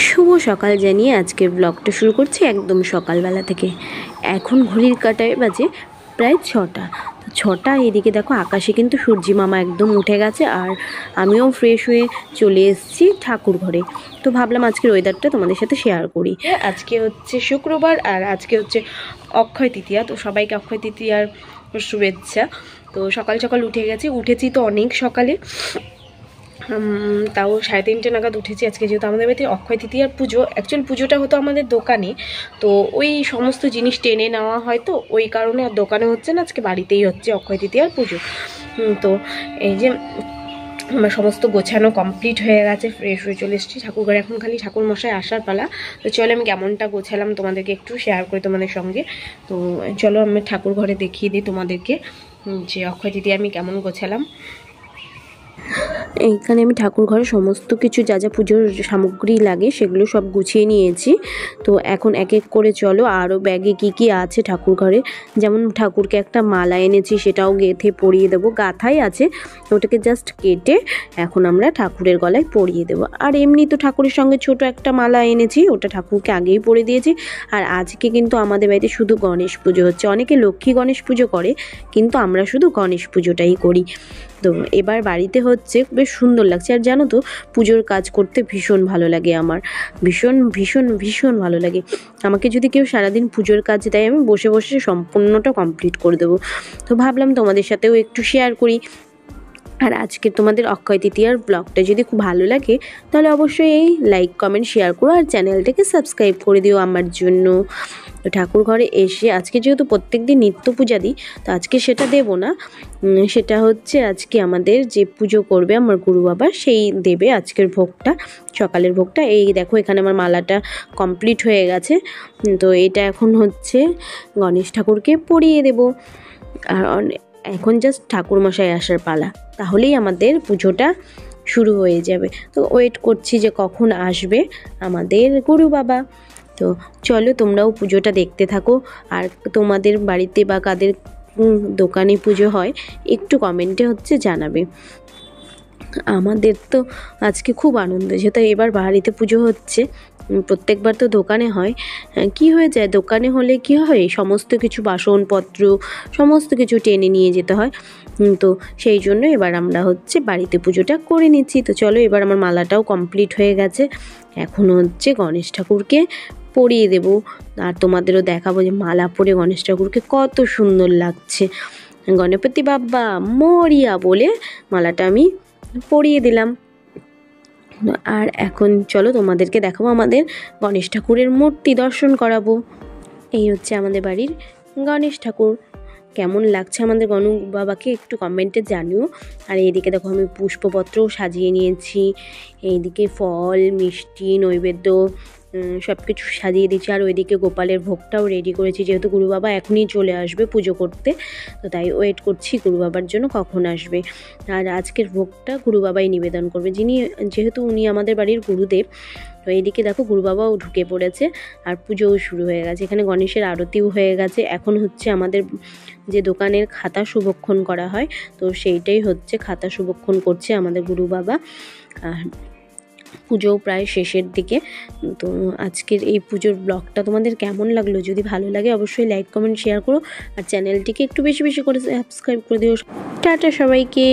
শুভ সকাল জানিয়ে আজকের ব্লগটা শুরু করছি একদম সকালবেলা থেকে। এখন ঘড়ির কাঁটায় বাজে প্রায় 6টা। তো 6টা, এদিকে দেখো আকাশে কিন্তু সূর্যি মামা একদম উঠে গেছে, আর আমিও ফ্রেশ হয়ে চলে এসেছি ঠাকুর ঘরে। তো ভাবলাম আজকের ওয়েদারটা তোমাদের সাথে শেয়ার করি। আজকে হচ্ছে শুক্রবার, আর আজকে হচ্ছে অক্ষয় তৃতীয়া। তো সবাইকে অক্ষয় তৃতীয়ার শুভেচ্ছা। তো সকাল সকাল উঠেছি তো অনেক সকালে, তাও 3:30 নাগাদ উঠেছি আজকে, যেহেতু আমাদের বাড়িতে অক্ষয় তৃতীয়ার পুজো। অ্যাকচুয়াল পুজোটা হতো আমাদের দোকানে, তো ওই সমস্ত জিনিস টেনে নেওয়া হয়, তো ওই কারণে আর দোকানে হচ্ছে না, আজকে বাড়িতেই হচ্ছে অক্ষয় তৃতীয়ার পুজো। তো এই যে আমার সমস্ত গোছানো কমপ্লিট হয়ে গেছে, ফ্রেশ হয়ে চলে এসেছি ঠাকুর ঘরে। এখন খালি ঠাকুর মশাই আসার পালা। তো চলো আমি কেমনটা গোছালাম তোমাদেরকে একটু শেয়ার করি তোমাদের সঙ্গে। তো চলো আমি ঠাকুর ঘরে দেখিয়ে দিই তোমাদেরকে যে অক্ষয় তৃতীয়া আমি কেমন গোছালাম। এইখানে আমি ঠাকুর ঘরে সমস্ত কিছু যা যা পুজোর সামগ্রী লাগে সেগুলো সব গুছিয়ে নিয়েছি। তো এখন এক এক করে চলো আরও ব্যাগে কি কি আছে ঠাকুর ঘরে। যেমন ঠাকুরকে একটা মালা এনেছি, সেটাও গেঁথে পরিয়ে দেবো। গাঁথাই আছে, ওটাকে জাস্ট কেটে এখন আমরা ঠাকুরের গলায় পরিয়ে দেবো। আর এমনি তো ঠাকুরের সঙ্গে ছোট একটা মালা এনেছি, ওটা ঠাকুরকে আগেই পরিয়ে দিয়েছি। আর আজকে কিন্তু আমাদের বাড়িতে শুধু গণেশ পুজো হচ্ছে। অনেকে লক্ষ্মী গণেশ পুজো করে, কিন্তু আমরা শুধু গণেশ পুজোটাই করি। তো এবার বাড়িতে হচ্ছে, বেশ সুন্দর লাগছে। আর জানো তো, পুজোর কাজ করতে ভীষণ ভালো লাগে আমার, ভীষণ ভীষণ ভীষণ ভালো লাগে। আমাকে যদি কেউ সারাদিন পুজোর কাজ দেয়, আমি বসে বসে সম্পূর্ণটা কমপ্লিট করে দেবো। তো ভাবলাম তোমাদের সাথেও একটু শেয়ার করি। আর আজকে তোমাদের অক্ষয় তৃতীয়ার ব্লগটা যদি খুব ভালো লাগে, তাহলে অবশ্যই এই লাইক কমেন্ট শেয়ার করো, আর চ্যানেলটাকে সাবস্ক্রাইব করে দিও আমার জন্য। তো ঠাকুর ঘরে এসে আজকে যেহেতু প্রত্যেক দিন নিত্য পূজা দিই, তো আজকে সেটা দেবো না। সেটা হচ্ছে আজকে আমাদের যে পুজো করবে আমার গুরু বাবা, সেই দেবে আজকের ভোগটা, সকালের ভোগটা। এই দেখো এখানে আমার মালাটা কমপ্লিট হয়ে গেছে। তো এটা এখন হচ্ছে গণেশ ঠাকুরকে পরিয়ে দেবো। আর এখন জাস্ট ঠাকুরমশাই আসার পালা, তাহলেই আমাদের পুজোটা শুরু হয়ে যাবে। তো ওয়েট করছি যে কখন আসবে আমাদের গুরু বাবা। তো চলো তোমরাও পুজোটা দেখতে থাকো। আর তোমাদের বাড়িতে বা কাদের দোকানে পুজো হয় একটু কমেন্টে হচ্ছে জানাবে। আমাদের তো আজকে খুব আনন্দ, যেহেতু এবার বাড়িতে পুজো হচ্ছে। প্রত্যেকবার তো দোকানে হয়, কি হয়ে যায় দোকানে হলে কি হয়, সমস্ত কিছু বাসনপত্র সমস্ত কিছু টেনে নিয়ে যেতে হয়। তো সেই জন্য এবার আমরা হচ্ছে বাড়িতে পুজোটা করে নিচ্ছি। তো চলো, এবার আমার মালাটাও কমপ্লিট হয়ে গেছে। এখন হচ্ছে গণেশ ঠাকুরকে পরিয়ে দেব, আর তোমাদেরও দেখাবো যে মালা পরে গণেশ ঠাকুরকে কত সুন্দর লাগছে। গণপতি বাবা মরিয়া বলে মালাটা আমি পরিয়ে দিলাম। আর এখন চলো তোমাদেরকে দেখাবো আমাদের গণেশ ঠাকুরের মূর্তি দর্শন করাবো। এই হচ্ছে আমাদের বাড়ির গণেশ ঠাকুর। কেমন লাগছে আমাদের গণু বাবাকে একটু কমেন্টে জানিও। আর এইদিকে দেখো আমি পুষ্পপত্রও সাজিয়ে নিয়েছি, এইদিকে ফল মিষ্টি নৈবেদ্য সব কিছু সাজিয়ে দিচ্ছি। আর ওইদিকে গোপালের ভোগটাও রেডি করেছি, যেহেতু গুরু বাবা এখনই চলে আসবে পুজো করতে। তো তাই ওয়েট করছি গুরু বাবার জন্য কখন আসবে। আর আজকের ভোগটা গুরু বাবাই নিবেদন করবে, যেহেতু উনি আমাদের বাড়ির গুরুদেব। তো এইদিকে দেখো গুরু বাবাও ঢুকে পড়েছে, আর পুজোও শুরু হয়ে গেছে। এখানে গণেশের আরতিও হয়ে গেছে। এখন হচ্ছে আমাদের যে দোকানের খাতা শুভক্ষণ করা হয়, তো সেইটাই হচ্ছে, খাতা শুভক্ষণ করছে আমাদের গুরু বাবা। আর পুজোও প্রায় শেষের দিকে। তো আজকের এই পুজোর ব্লগটা তোমাদের কেমন লাগলো, যদি ভালো লাগে অবশ্যই লাইক কমেন্ট শেয়ার করো, আর চ্যানেলটিকে একটু বেশি বেশি করে সাবস্ক্রাইব করে দিও। টাটা সবাইকে।